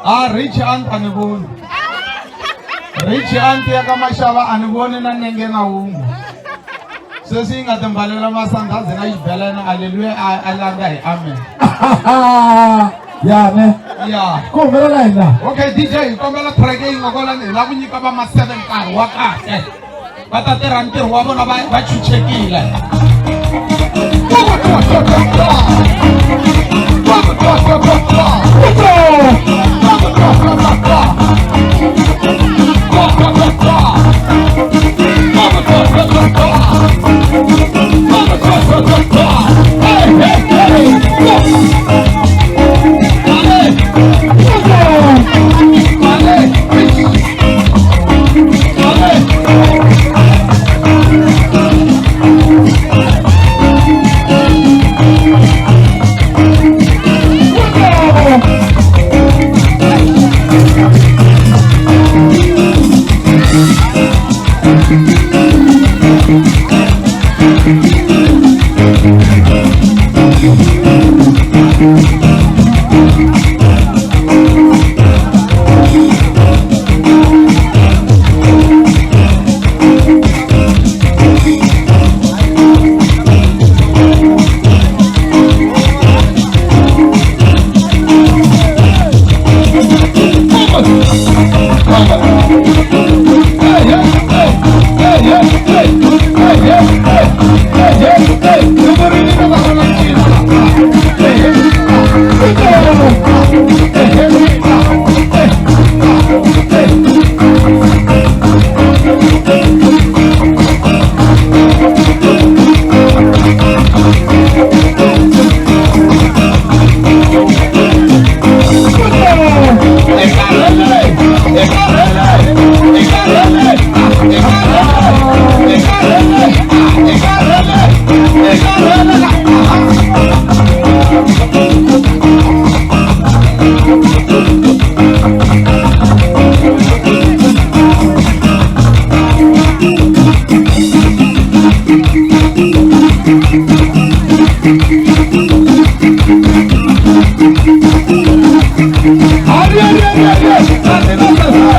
Rich aunt aniboni. Rich aunt ya kama shava aniboni na nenge na ungu. Sisi ngatembalela masandazi na ibelena haleluya alanga amen. Ya ne. Ya. Komela laina. Okay DJ, komela track ngokola ni la kunyika ba ma 7 car wa kahle. Batatera ntiro wa bona ba chuchekile.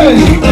Hey!